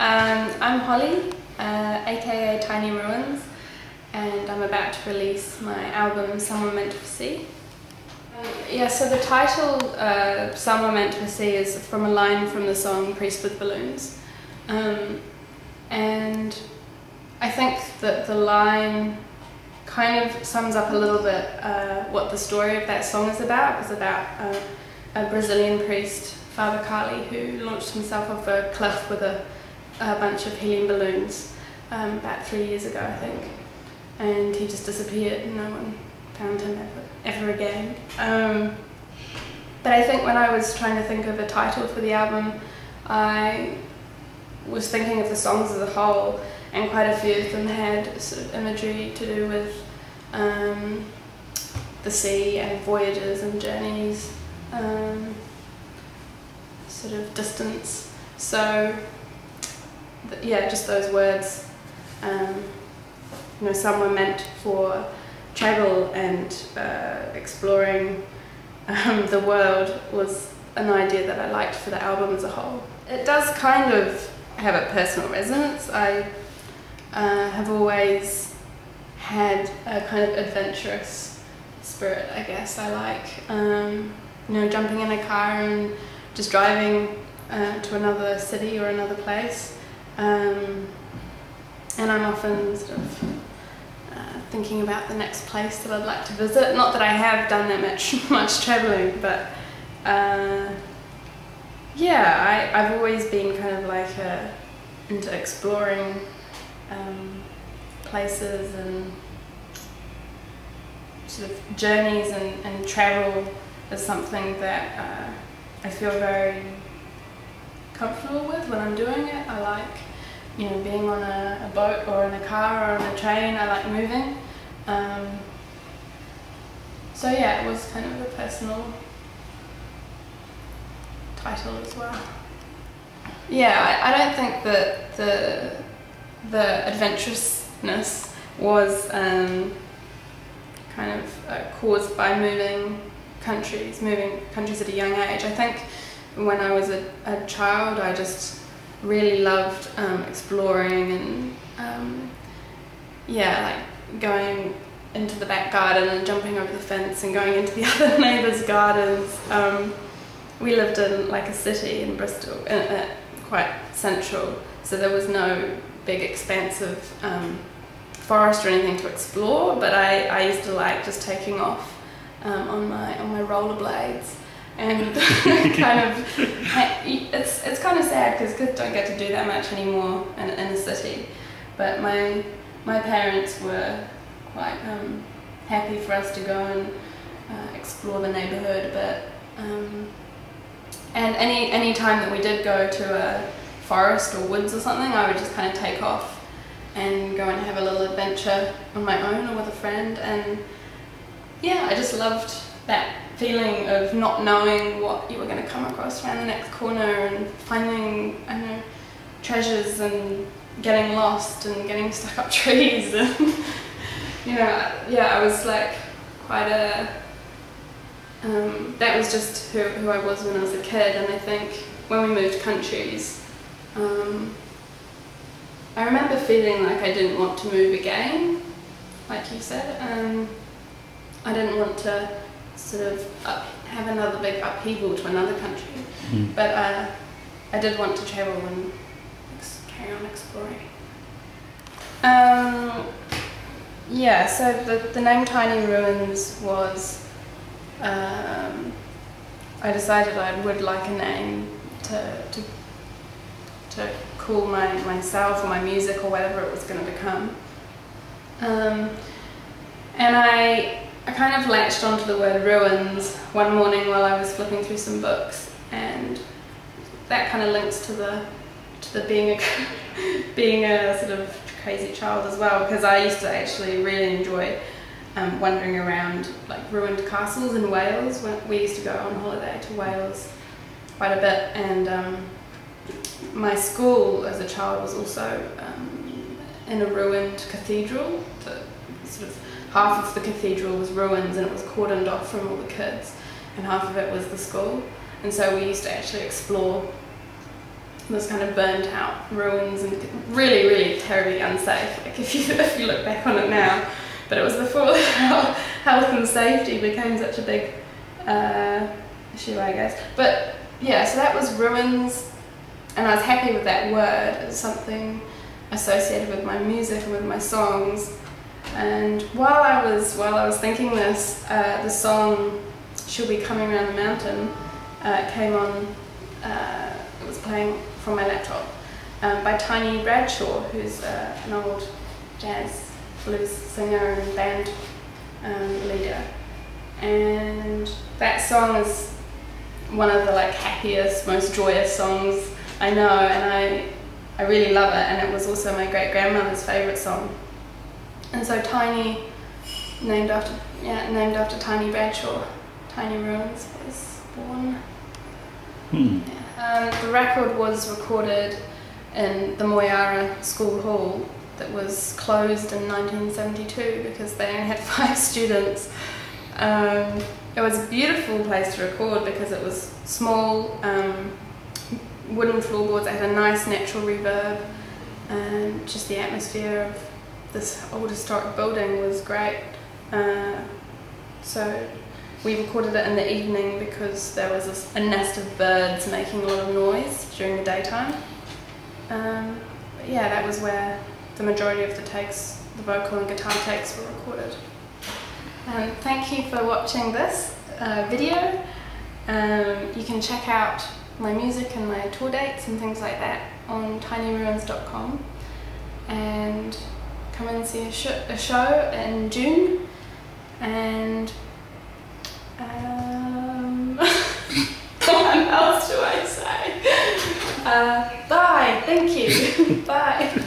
I'm Hollie, aka Tiny Ruins, and I'm about to release my album Someone Meant to See. Yeah, so the title Someone Meant to See is from a line from the song Priest with Balloons. And I think that the line kind of sums up a little bit what the story of that song is about. It's about a Brazilian priest, Father Hollie, who launched himself off a cliff with a bunch of helium balloons about 3 years ago, I think. And he just disappeared and no one found him ever again. But I think when I was trying to think of a title for the album, I was thinking of the songs as a whole, and quite a few of them had sort of imagery to do with the sea and voyages and journeys, sort of distance. So yeah, just those words, some were meant for travel and exploring the world, was an idea that I liked for the album as a whole. It does kind of have a personal resonance. I have always had a kind of adventurous spirit, I guess. I like jumping in a car and just driving to another city or another place. And I'm often sort of thinking about the next place that I'd like to visit. Not that I have done that much travelling, but yeah, I've always been kind of like into exploring places and sort of journeys, and travel is something that I feel very comfortable with when I'm doing it. I like being on a boat or in a car or on a train. I like moving. So yeah, it was kind of a personal title as well. Yeah, I don't think that the adventurousness was kind of caused by moving countries at a young age. I think when I was a child, I just really loved exploring and like going into the back garden and jumping over the fence and going into the other neighbours' gardens. We lived in like a city in Bristol, quite central, so there was no big expanse of forest or anything to explore, but I used to like just taking off on my rollerblades. And it's kind of sad because kids don't get to do that much anymore in the city. But my parents were quite happy for us to go and explore the neighbourhood a bit. And any time that we did go to a forest or woods or something, I would just kind of take off and go and have a little adventure on my own or with a friend. And yeah, I just loved that feeling of not knowing what you were going to come across around the next corner, and finding, treasures and getting lost and getting stuck up trees. And yeah, I was like quite that was just who I was when I was a kid. And I think when we moved countries, I remember feeling like I didn't want to move again, like you said. I didn't want to sort of have another big upheaval to another country, but I did want to travel and carry on exploring. Yeah, so the name Tiny Ruins was, I decided I would like a name to call myself or my music or whatever it was going to become. And I kind of latched onto the word ruins one morning while I was flipping through some books, and that kind of links to the being a sort of crazy child as well, because I used to actually really enjoy wandering around like ruined castles in Wales. We used to go on holiday to Wales quite a bit, and my school as a child was also in a ruined cathedral. Sort of half of the cathedral was ruins, and it was cordoned off from all the kids, and half of it was the school. And so we used to actually explore this kind of burnt out ruins and really, really terribly unsafe. Like if you look back on it now, but it was before health and safety became such a big issue, I guess. But yeah, so that was ruins, and I was happy with that word as something associated with my music and with my songs. And while I was thinking this, the song "She'll Be Coming Around the Mountain" came on. It was playing from my laptop by Tiny Bradshaw, who's an old jazz blues singer and band leader. And that song is one of the happiest, most joyous songs I know, and I really love it. And it was also my great grandmother's favourite song. And so Tiny, named after Tiny Bradshaw, Tiny Ruins was born. The record was recorded in the Moyara School Hall that was closed in 1972 because they only had 5 students. It was a beautiful place to record because it was small, wooden floorboards. It had a nice natural reverb, and just the atmosphere of this old historic building was great. So we recorded it in the evening because there was a nest of birds making a lot of noise during the daytime. But yeah, that was where the majority of the takes, the vocal and guitar takes, were recorded. Thank you for watching this video. You can check out my music and my tour dates and things like that on tinyruins.com, and come and see a show in June. And what else do I say? Bye, thank you. Bye.